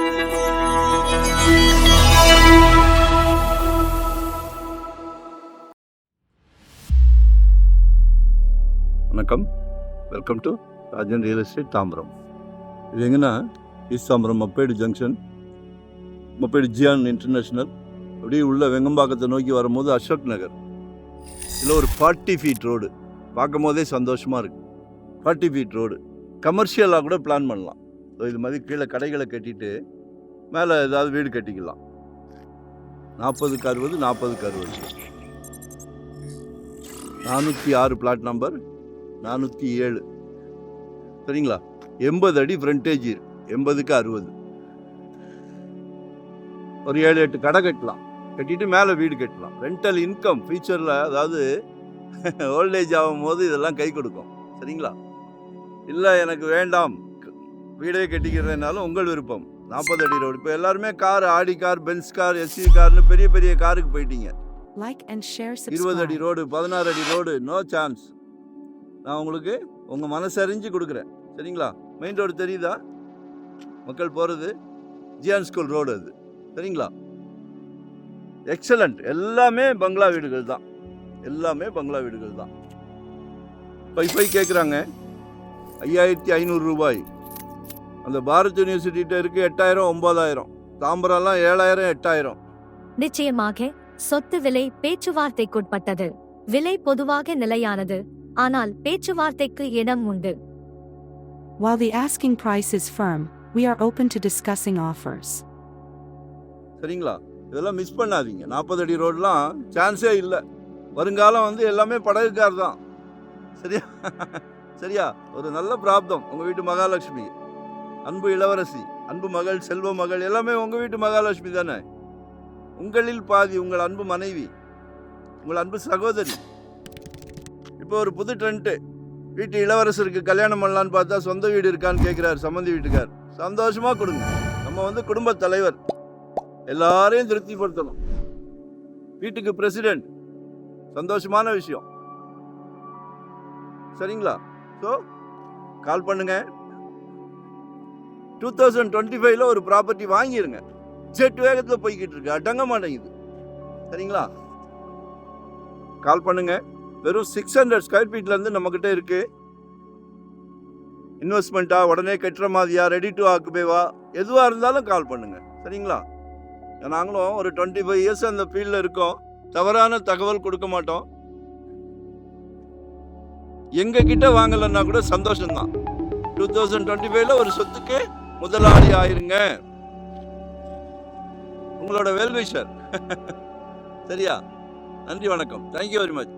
வணக்கம், welcome to Rajan real estate Tambaram. இது எங்கன்னா east Tambaram Mappedu junction, Mappedu Zion international, அப்படியே உள்ள வெங்கம்பாக்கத்தை நோக்கி வரும்போது அசோக் நகர். இதில் ஒரு 40 ஃபீட் ரோடு பார்க்கும் போதே சந்தோஷமாக இருக்குது. 40 ஃபீட் ரோடு கமர்ஷியலாக கூட பிளான் பண்ணலாம். ஸோ இது மாதிரி கீழே கடைகளை கட்டிட்டு மேலே ஏதாவது வீடு கட்டிக்கலாம். 40க்கு 60, 40க்கு 60. 406 பிளாட் நம்பர் 407. சரிங்களா? 80 அடி ஃப்ரண்டேஜ் இருக்கு. 80க்கு 60. ஒரு 7-8 கடை கட்டலாம். கட்டிட்டு மேலே வீடு கட்டலாம். ரெண்டல் இன்கம் ஃபியூச்சரில், அதாவது ஓல்டேஜ் ஆகும்போது இதெல்லாம் கை கொடுக்கும். சரிங்களா? இல்லை எனக்கு வேண்டாம், வீடே கட்டிக்கிறதுனாலும் உங்கள் விருப்பம். 40 அடி ரோடு. இப்போ எல்லாருமே car, Audi car, Benz car, SUV கார்னு பெரிய பெரிய காருக்கு போயிட்டீங்க. 20 அடி ரோடு, 16 அடி ரோடு, நோ சான்ஸ். நான் உங்களுக்கு உங்கள் மனசறிஞ்சு கொடுக்குறேன். சரிங்களா? மெயின் ரோடு தெரியுதா? மக்கள் போகிறது ஜியான் ஸ்கூல் ரோடு அது. சரிங்களா? எக்ஸலண்ட். எல்லாமே பங்களா வீடுகள் தான். எல்லாமே பங்களா வீடுகள் தான். பை கேட்குறாங்க 5500 ரூபாய். அந்த பாரத் யூனிவர்சிட்டிகிட்ட இருக்குது 8000, 9000. தாம்பரம்லாம் 7000, 8000. நிச்சயமாக சொத்து விலை பேச்சுவார்த்தைக்குட்பட்டது. விலை பொதுவாக நிலையானது, ஆனால் பேச்சுவார்த்தைக்கு இடம் உண்டு. While the asking price is firm, we are open to discussing offers. சரிங்களா? இதெல்லாம் மிஸ் பண்ணாதீங்க. 40 அடி ரோடெலாம் சான்ஸே இல்லை. வருங்காலம் எல்லாமே படகு கார் தான். சரியா? சரியா? ஒரு நல்ல பிராப்தம். உங்கள் வீட்டு மகாலட்சுமி, அன்பு இளவரசி, அன்பு மகள், செல்வ மகள், எல்லாமே உங்கள் வீட்டு மகாலட்சுமி தானே. உங்களில் பாதி உங்கள் அன்பு மனைவி, உங்கள் அன்பு சகோதரி. இப்போ ஒரு புது ட்ரெண்ட்டு. வீட்டு இளவரசருக்கு கல்யாணம் பண்ணலான்னு பார்த்தா சொந்த வீடு இருக்கான்னு கேட்குறாரு சம்மந்தி வீட்டுக்கார். சந்தோஷமாக கொடுங்க. நம்ம குடும்ப தலைவர், எல்லாரையும் திருப்திப்படுத்தணும். வீட்டுக்கு பிரசிடென்ட், சந்தோஷமான விஷயம். சரிங்களா? ஸோ கால் பண்ணுங்க. 2025 ஒரு ப்ராப்பர்ட்டி வாங்கிருங்க. ஜெட் வேகத்தில் போய்கிட்டு இருக்கு, அடங்க மாட்டேங்குது. சரிங்களா? கால் பண்ணுங்க. வெறும் 600 ஸ்கொயர் ஃபீட்லேருந்து நம்மக்கிட்ட இருக்கு. இன்வெஸ்ட்மெண்ட்டா, உடனே கட்டுற மாதிரியா, ரெடி டு ஆக்குபேவா, எதுவாக இருந்தாலும் கால் பண்ணுங்க. சரிங்களா? நாங்களும் ஒரு 25 இயர்ஸ் அந்த ஃபீல்டில் இருக்கோம். தவறான தகவல் கொடுக்க மாட்டோம். எங்ககிட்ட வாங்கலைன்னா கூட சந்தோஷம்தான். 2025 ஒரு சொத்துக்கு முதலாளி ஆயிருங்க. உங்களோட வெல்விஷர். சரியா? நன்றி, வணக்கம். Thank you very much.